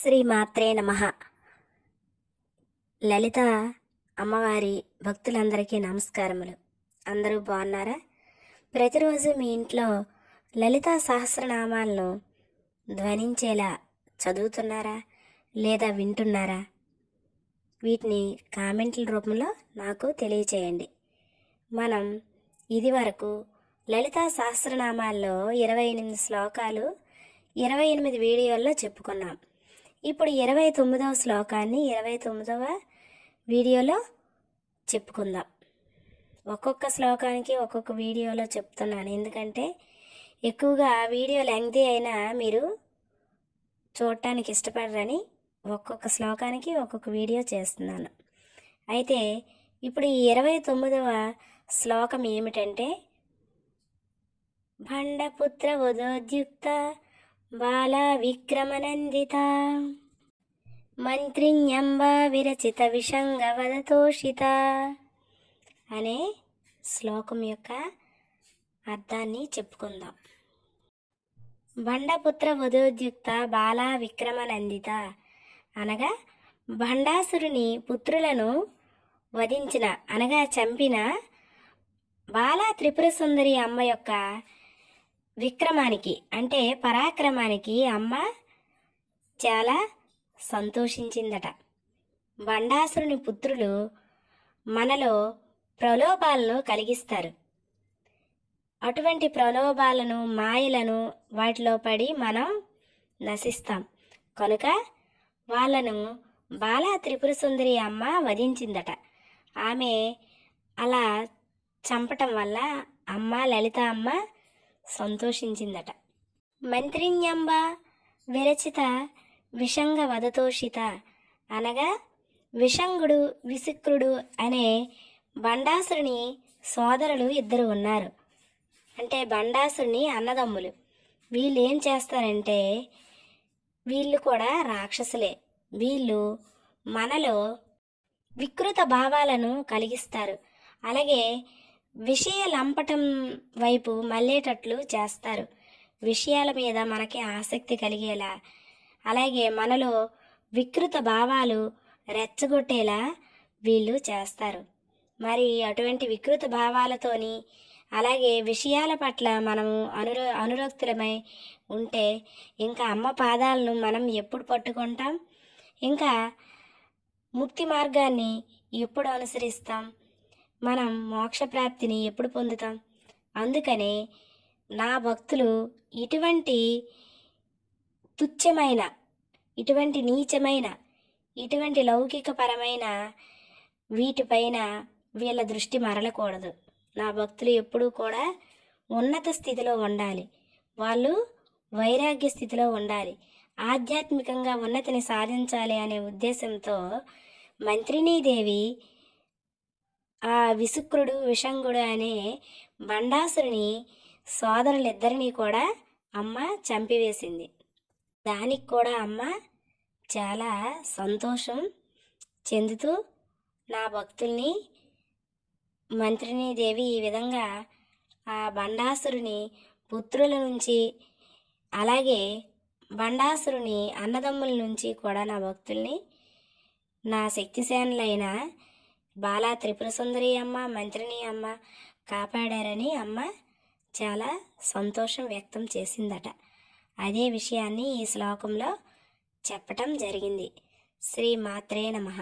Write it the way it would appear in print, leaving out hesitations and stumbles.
శ్రీమాత్రే నమః. లలిత అమ్మవారి భక్తులందరికీ నమస్కారములు. అందరూ బాగున్నారా? ప్రతిరోజు మీ ఇంట్లో లలితా సహస్రనామాలను ధ్వనించేలా చదువుతున్నారా లేదా వింటున్నారా? వీటిని కామెంట్ల రూపంలో నాకు తెలియచేయండి. మనం ఇది వరకు లలితా సహస్రనామాల్లో 28 శ్లోకాలు 28 వీడియోల్లో చెప్పుకున్నాం. ఇప్పుడు 29వ శ్లోకాన్ని 29వ వీడియోలో చెప్పుకుందాం. ఒక్కొక్క శ్లోకానికి ఒక్కొక్క వీడియోలో చెప్తున్నాను, ఎందుకంటే ఎక్కువగా వీడియో లెంగ్తీ అయినా మీరు చూడటానికి ఇష్టపడరని ఒక్కొక్క శ్లోకానికి ఒక్కొక్క వీడియో చేస్తున్నాను. అయితే ఇప్పుడు ఈ 29వ శ్లోకం ఏమిటంటే, భండపుత్ర వదోద్యుక్త బాల విక్రమనందిత మంత్రిణ్యంబ విరచిత విషంగవదతోషిత అనే శ్లోకం యొక్క అర్థాన్ని చెప్పుకుందాం. భండపుత్ర వదోద్యుక్త బాల విక్రమనందిత అనగా భండాసురుని పుత్రులను వధించిన అనగా చంపిన బాల త్రిపుర సుందరి అమ్మ యొక్క విక్రమానికి అంటే పరాక్రమానికి అమ్మ చాలా సంతోషించిందట. భండాసురుని పుత్రులు మనలో ప్రలోభాలను కలిగిస్తారు. అటువంటి ప్రలోభాలను మాయలను వాటిలో పడి మనం నశిస్తాం. కనుక వాళ్ళను బాల త్రిపుర సుందరి అమ్మ వధించిందట. ఆమె అలా చంపటం వల్ల అమ్మ లలిత అమ్మ సంతోషించిందట. మంత్రిణ్యంబ విరచిత విషంగ వదతోషిత అనగా విషంగుడు విసిక్రుడు అనే భండాసురుని సోదరులు ఇద్దరు ఉన్నారు. అంటే భండాసురుని అన్నదమ్ములు. వీళ్ళు ఏం చేస్తారంటే, వీళ్ళు కూడా రాక్షసులే. వీళ్ళు మనలో వికృత భావాలను కలిగిస్తారు. అలాగే విషయ లంపటం వైపు మళ్ళేటట్లు చేస్తారు. విషయాల మీద మనకి ఆసక్తి కలిగేలా, అలాగే మనలో వికృత భావాలు రెచ్చగొట్టేలా వీళ్ళు చేస్తారు. మరి అటువంటి వికృత భావాలతోని అలాగే విషయాల పట్ల మనము అనురక్తులమై ఉంటే ఇంకా అమ్మ పాదాలను మనం ఎప్పుడు పట్టుకుంటాం? ఇంకా ముక్తి మార్గాన్ని ఎప్పుడు అనుసరిస్తాం? మనం మోక్షప్రాప్తిని ఎప్పుడు పొందుతాం? అందుకనే నా భక్తులు ఇటువంటి తుచ్చమైన, ఇటువంటి నీచమైన, ఇటువంటి లౌకికపరమైన వీటిపైన వీళ్ళ దృష్టి మరలకూడదు. నా భక్తులు ఎప్పుడూ కూడా ఉన్నత స్థితిలో ఉండాలి. వాళ్ళు వైరాగ్య స్థితిలో ఉండాలి. ఆధ్యాత్మికంగా ఉన్నతిని సాధించాలి అనే ఉద్దేశంతో మంత్రిణీదేవి ఆ విసుక్రుడు విషంగుడు అనే భండాసురుని సోదరులిద్దరినీ కూడా అమ్మ చంపివేసింది. దానికి కూడా అమ్మ చాలా సంతోషం చెందుతూ నా భక్తుల్ని మంత్రిణీదేవి ఈ విధంగా ఆ భండాసురుని పుత్రుల నుంచి అలాగే భండాసురుని అన్నదమ్ముల నుంచి కూడా నా భక్తుల్ని నా శక్తిసేనులైన బాలా త్రిపుర సుందరి అమ్మ మంత్రిని అమ్మ కాపాడారని అమ్మ చాలా సంతోషం వ్యక్తం చేసిందట. అదే విషయాన్ని ఈ శ్లోకంలో చెప్పటం జరిగింది. శ్రీమాత్రే నమః.